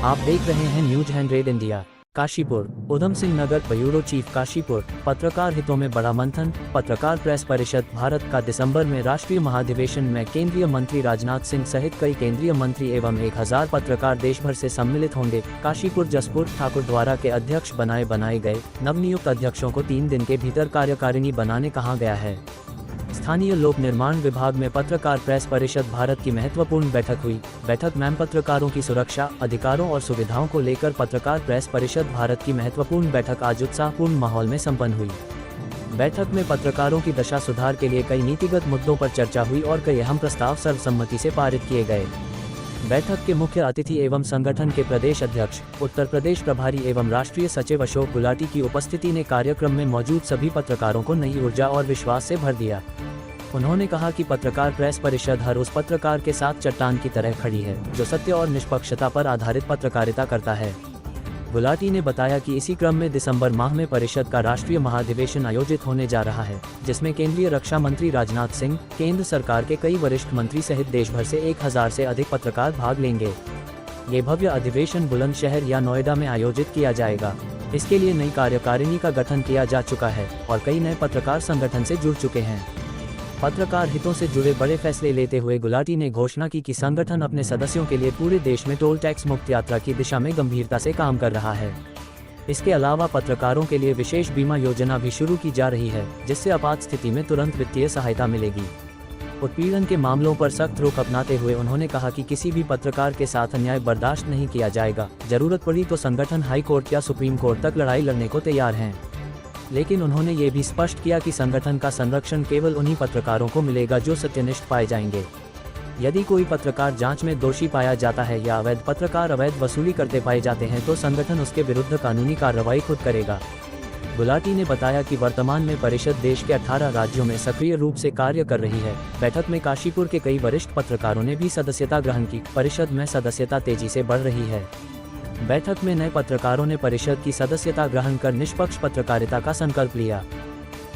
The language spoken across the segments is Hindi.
आप देख रहे हैं news 100 India. Kashipur, Udham Singh Nagar, bureau chief Kashipur. पत्रकार हितों में बड़ा मंथन। पत्रकार प्रेस परिषद भारत का दिसंबर में राष्ट्रीय महाधिवेशन में केंद्रीय मंत्री राजनाथ सिंह सहित कई केंद्रीय मंत्री एवं 1000 पत्रकार देश भर से सम्मिलित होंगे। काशीपुर जसपुर ठाकुर द्वारा के अध्यक्ष बनाए गए नवनियुक्त अध्यक्षों को 3 दिन के भीतर कार्यकारिणी बनाने कहा गया है। स्थानीय लोक निर्माण विभाग में पत्रकार प्रेस परिषद भारत की महत्वपूर्ण बैठक हुई। बैठक में पत्रकारों की सुरक्षा, अधिकारों और सुविधाओं को लेकर पत्रकार प्रेस परिषद भारत की महत्वपूर्ण बैठक आज उत्साहपूर्ण माहौल में संपन्न हुई। बैठक में पत्रकारों की दशा सुधार के लिए कई नीतिगत मुद्दों पर चर्चा हुई और कई अहम प्रस्ताव सर्वसम्मति से पारित किए गए। बैठक के मुख्य अतिथि एवं संगठन के प्रदेश अध्यक्ष, उत्तर प्रदेश प्रभारी एवं राष्ट्रीय सचिव अशोक गुलाटी की उपस्थिति ने कार्यक्रम में मौजूद सभी पत्रकारों को नई ऊर्जा और विश्वास से भर दिया। उन्होंने कहा कि पत्रकार प्रेस परिषद हर उस पत्रकार के साथ चट्टान की तरह खड़ी है जो सत्य और निष्पक्षता पर आधारित पत्रकारिता करता है। गुलाटी ने बताया कि इसी क्रम में दिसंबर माह में परिषद का राष्ट्रीय महाधिवेशन आयोजित होने जा रहा है, जिसमें केंद्रीय रक्षा मंत्री राजनाथ सिंह, केंद्र सरकार के कई वरिष्ठ मंत्री सहित देश भर से 1000 से अधिक पत्रकार भाग लेंगे। ये भव्य अधिवेशन बुलंदशहर या नोएडा में आयोजित किया जाएगा। इसके लिए नई कार्यकारिणी का गठन किया जा चुका है और कई नए पत्रकार संगठन से जुड़ चुके हैं। पत्रकार हितों से जुड़े बड़े फैसले लेते हुए गुलाटी ने घोषणा की कि संगठन अपने सदस्यों के लिए पूरे देश में टोल टैक्स मुक्त यात्रा की दिशा में गंभीरता से काम कर रहा है। इसके अलावा पत्रकारों के लिए विशेष बीमा योजना भी शुरू की जा रही है, जिससे आपात स्थिति में तुरंत वित्तीय सहायता मिलेगी। उत्पीड़न के मामलों पर सख्त रोक अपनाते हुए उन्होंने कहा कि किसी भी पत्रकार के साथ अन्याय बर्दाश्त नहीं किया जाएगा। जरूरत पड़ी तो संगठन हाई कोर्ट या सुप्रीम कोर्ट तक लड़ाई लड़ने को तैयार हैं। लेकिन उन्होंने ये भी स्पष्ट किया कि संगठन का संरक्षण केवल उन्हीं पत्रकारों को मिलेगा जो सत्यनिष्ठ पाए जाएंगे। यदि कोई पत्रकार जांच में दोषी पाया जाता है या अवैध पत्रकार अवैध वसूली करते पाए जाते हैं तो संगठन उसके विरुद्ध कानूनी कार्रवाई खुद करेगा। गुलाटी ने बताया कि वर्तमान में परिषद देश के 18 राज्यों में सक्रिय रूप से कार्य कर रही है। बैठक में काशीपुर के कई वरिष्ठ पत्रकारों ने भी सदस्यता ग्रहण की। परिषद में सदस्यता तेजी से बढ़ रही है। बैठक में नए पत्रकारों ने परिषद की सदस्यता ग्रहण कर निष्पक्ष पत्रकारिता का संकल्प लिया।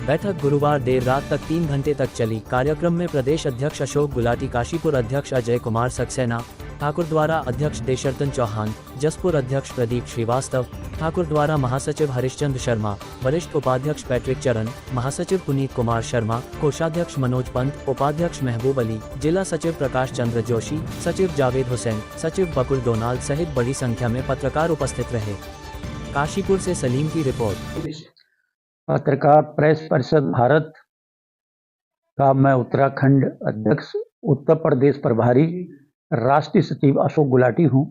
बैठक गुरुवार देर रात तक 3 घंटे तक चली। कार्यक्रम में प्रदेश अध्यक्ष अशोक गुलाटी, काशीपुर अध्यक्ष अजय कुमार सक्सेना, ठाकुर द्वारा अध्यक्ष देशरतन चौहान, जसपुर अध्यक्ष प्रदीप श्रीवास्तव, ठाकुर द्वारा महासचिव हरिश्चंद्र शर्मा, वरिष्ठ उपाध्यक्ष पैट्रिक चरण, महासचिव पुनीत कुमार शर्मा, कोषाध्यक्ष मनोज पंत, उपाध्यक्ष महबूब अली, जिला सचिव प्रकाश चंद्र जोशी, सचिव जावेद हुसैन, सचिव बकुल डोनाल्ड सहित बड़ी संख्या में पत्रकार उपस्थित रहे। काशीपुर से सलीम की रिपोर्ट। पत्रकार प्रेस परिषद भारत का मैं उत्तराखंड अध्यक्ष, उत्तर प्रदेश प्रभारी, राष्ट्रीय सचिव अशोक गुलाटी हूँ।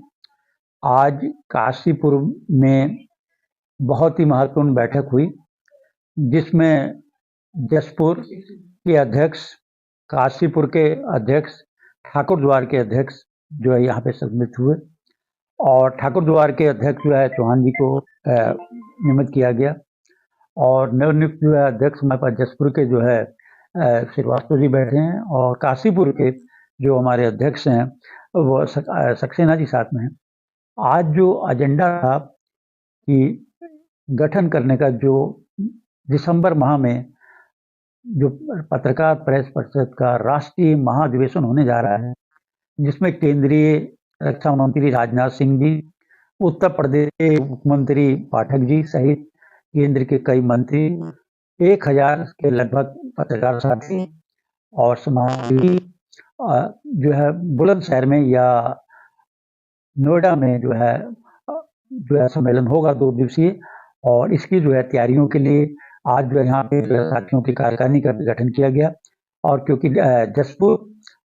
आज काशीपुर में बहुत ही महत्वपूर्ण बैठक हुई, जिसमें जसपुर के अध्यक्ष, काशीपुर के अध्यक्ष, ठाकुर द्वार के अध्यक्ष जो है यहाँ पे सम्मिलित हुए और ठाकुर द्वार के अध्यक्ष जो है चौहान जी को नियमित किया गया और नवनियुक्त जो है अध्यक्ष हमारे पास जसपुर के जो है श्रीवास्तव जी बैठे हैं और काशीपुर के जो हमारे अध्यक्ष हैं वो सक्सेना जी साथ में हैं। आज जो एजेंडा था कि गठन करने का, जो दिसंबर माह में जो पत्रकार प्रेस परिषद का राष्ट्रीय महाधिवेशन होने जा रहा है, जिसमें केंद्रीय रक्षा मंत्री राजनाथ सिंह जी, उत्तर प्रदेश के मुख्यमंत्री पाठक जी सहित केंद्र के कई मंत्री, 1000 के लगभग पत्रकार साथी और समाजसेवी जो है बुलंदशहर में या नोएडा में जो है सम्मेलन होगा 2 दिवसीय। और इसकी जो है तैयारियों के लिए आज जो है यहाँ पे साथियों की कार्यकारिणी का गठन किया गया और क्योंकि जसपुर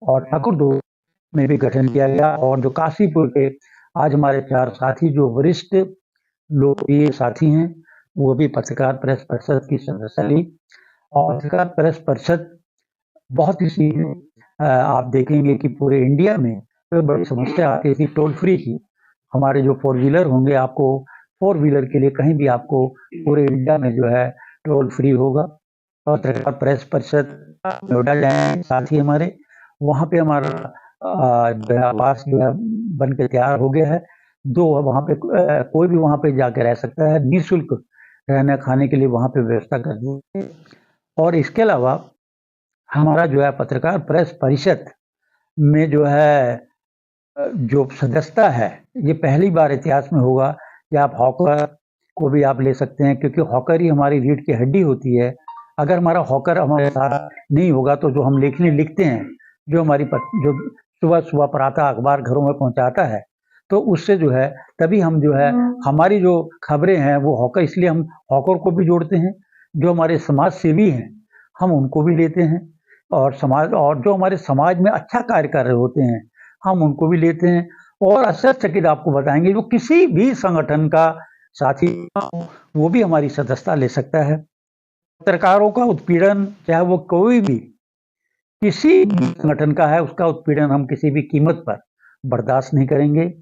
और ठाकुर दो में भी गठन किया गया और जो काशीपुर के आज हमारे 4 साथी जो वरिष्ठ लोकप्रिय साथी हैं वो भी पत्रकार प्रेस परिषद की सदस्य ली। और पत्रकार प्रेस परिषद बहुत ही आप देखेंगे कि पूरे इंडिया में तो बड़ी समस्या आती थी टोल फ्री की। हमारे जो 4 व्हीलर होंगे, आपको 4 व्हीलर के लिए कहीं भी आपको पूरे इंडिया में जो है टोल फ्री होगा। पत्रकार प्रेस परिषद नोएडा जाए साथी हमारे, वहाँ पे हमारा आवास जो है बन के तैयार हो गया है। वहाँ पे कोई भी वहाँ पे जाके रह सकता है, निःशुल्क रहने खाने के लिए वहाँ पे व्यवस्था कर दी है। और इसके अलावा हमारा जो है पत्रकार प्रेस परिषद में जो है जो सदस्यता है, ये पहली बार इतिहास में होगा कि आप हॉकर को भी आप ले सकते हैं, क्योंकि हॉकर ही हमारी रीढ़ की हड्डी होती है। अगर हमारा हॉकर हमारे साथ नहीं होगा तो जो हम लेखनी लिखते हैं, जो जो सुबह-सुबह प्रातः अखबार घरों में पहुँचाता है, तो उससे जो है तभी हम जो है हमारी जो खबरें हैं वो हॉकर, इसलिए हम हॉकर को भी जोड़ते हैं। जो हमारे समाज सेवी हैं, हम उनको भी लेते हैं, और जो हमारे समाज में अच्छा कार्य कर रहे होते हैं, हम उनको भी लेते हैं। और आश्चर्यचकित आपको बताएँगे, जो किसी भी संगठन का साथी हो, वो भी हमारी सदस्यता ले सकता है। पत्रकारों का उत्पीड़न, चाहे वो कोई भी किसी भी संगठन का है, उसका उत्पीड़न हम किसी भी कीमत पर बर्दाश्त नहीं करेंगे।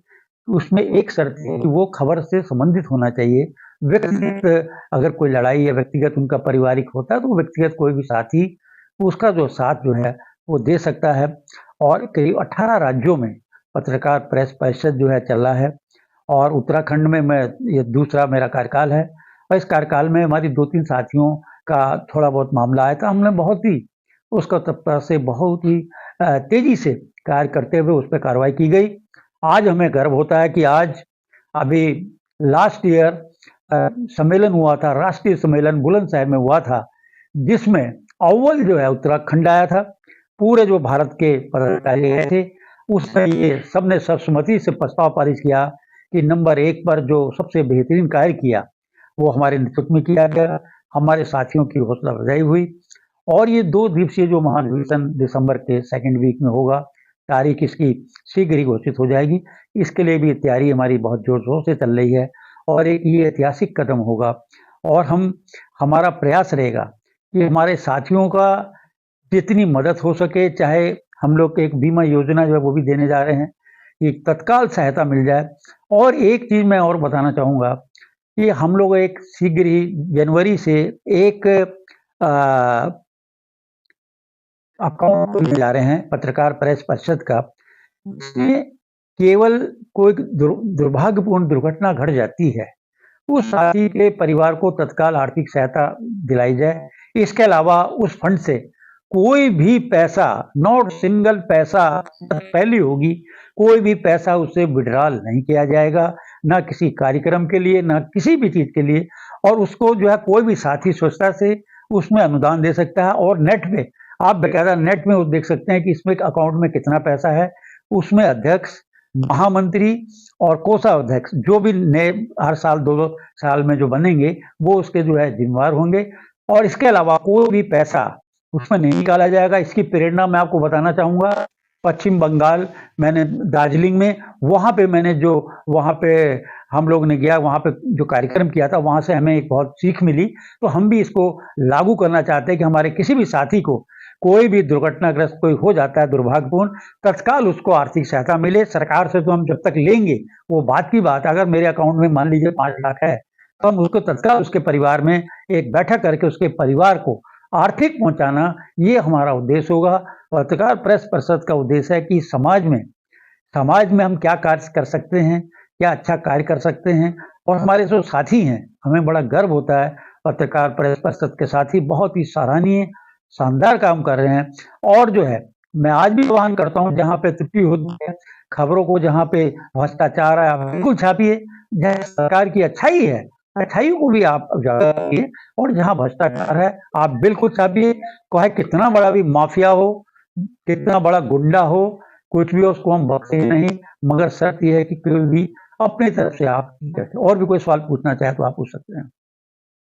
उसमें एक शर्त है कि वो खबर से संबंधित होना चाहिए। व्यक्तिगत अगर कोई लड़ाई या व्यक्तिगत उनका पारिवारिक होता है, तो व्यक्तिगत कोई भी साथी उसका जो साथ जो है वो दे सकता है। और करीब 18 राज्यों में पत्रकार प्रेस परिषद जो है चल रहा है, और उत्तराखंड में ये दूसरा मेरा कार्यकाल है। और इस कार्यकाल में हमारी 2-3 साथियों का थोड़ा बहुत मामला आया था। हमने बहुत ही उसका तत्परता से बहुत ही तेजी से कार्य करते हुए उस पर कार्रवाई की गई। आज हमें गर्व होता है कि आज अभी लास्ट ईयर सम्मेलन हुआ था, राष्ट्रीय सम्मेलन बुलंदशहर में हुआ था, जिसमें अव्वल जो है उत्तराखंड आया था। पूरे जो भारत के पदाधिकारी गए थे, उसमें ये सबने सर्वसम्मति से प्रस्ताव पारित किया कि नंबर 1 पर जो सबसे बेहतरीन कार्य किया, वो हमारे नेतृत्व में किया गया। हमारे साथियों की हौसला अफजाई हुई, और ये 2 दिवसीय जो महाधिवेशन दिसंबर के सेकंड वीक में होगा, तारीख इसकी शीघ्र ही घोषित हो जाएगी। इसके लिए भी तैयारी हमारी बहुत जोर-शोर से चल रही है, और एक ये ऐतिहासिक कदम होगा। और हमारा प्रयास रहेगा कि हमारे साथियों का जितनी मदद हो सके, चाहे हम लोग एक बीमा योजना जो है वो भी देने जा रहे हैं कि तत्काल सहायता मिल जाए। और एक चीज़ मैं और बताना चाहूँगा कि हम लोग एक शीघ्र ही जनवरी से एक अकाउंट खोलने जा रहे हैं पत्रकार प्रेस परिषद का। इसमें केवल कोई दुर्भाग्यपूर्ण दुर्घटना घट जाती है, उस साथी के परिवार को तत्काल आर्थिक सहायता दिलाई जाए। इसके अलावा उस फंड से कोई भी पैसा, नॉट सिंगल पैसा, पहली होगी, कोई भी पैसा उससे विड्रॉल नहीं किया जाएगा, ना किसी कार्यक्रम के लिए, ना किसी भी चीज़ के लिए। और उसको जो है कोई भी साथी स्वच्छता से उसमें अनुदान दे सकता है। और नेट पे आप बकायदा नेट में वो देख सकते हैं कि इसमें अकाउंट में कितना पैसा है। उसमें अध्यक्ष, महामंत्री और कोषाध्यक्ष जो भी नए हर साल 2-2 साल में जो बनेंगे, वो उसके जो है जिम्मेवार होंगे। और इसके अलावा कोई भी पैसा उसमें नहीं निकाला जाएगा। इसकी प्रेरणा मैं आपको बताना चाहूँगा, पश्चिम बंगाल, मैंने दार्जिलिंग में, वहाँ पे हम लोग ने गया, वहाँ पे जो कार्यक्रम किया था, वहाँ से हमें एक बहुत सीख मिली। तो हम भी इसको लागू करना चाहते हैं कि हमारे किसी भी साथी को कोई भी दुर्घटनाग्रस्त कोई हो जाता है दुर्भाग्यपूर्ण, तत्काल उसको आर्थिक सहायता मिले। सरकार से तो हम जब तक लेंगे वो बात की बात है। अगर मेरे अकाउंट में मान लीजिए 5 लाख है, तो हम उसको तत्काल उसके परिवार में एक बैठक करके उसके परिवार को आर्थिक पहुंचाना, ये हमारा उद्देश्य होगा। पत्रकार प्रेस परिषद का उद्देश्य है कि समाज में हम क्या कार्य कर सकते हैं, क्या अच्छा कार्य कर सकते हैं। और हमारे जो साथी हैं, हमें बड़ा गर्व होता है, पत्रकार प्रेस परिषद के साथी बहुत ही सराहनीय, शानदार काम कर रहे हैं। और जो है, मैं आज भी आह्वान करता हूँ, जहाँ पे त्रुटि होती है, खबरों को जहाँ पे भ्रष्टाचार है, आप बिल्कुल छापिए। जहाँ सरकार की अच्छाई है, अच्छाई को भी आप उजागर करिए, और जहाँ भ्रष्टाचार है आप बिल्कुल छापिए। चाहे कितना बड़ा भी माफिया हो, कितना बड़ा गुंडा हो, कुछ भी हो, उसको हम बख्शेंगे नहीं। मगर शर्त यह है कि कोई भी अपनी तरफ से आप, और भी कोई सवाल पूछना चाहे तो आप पूछ सकते हैं।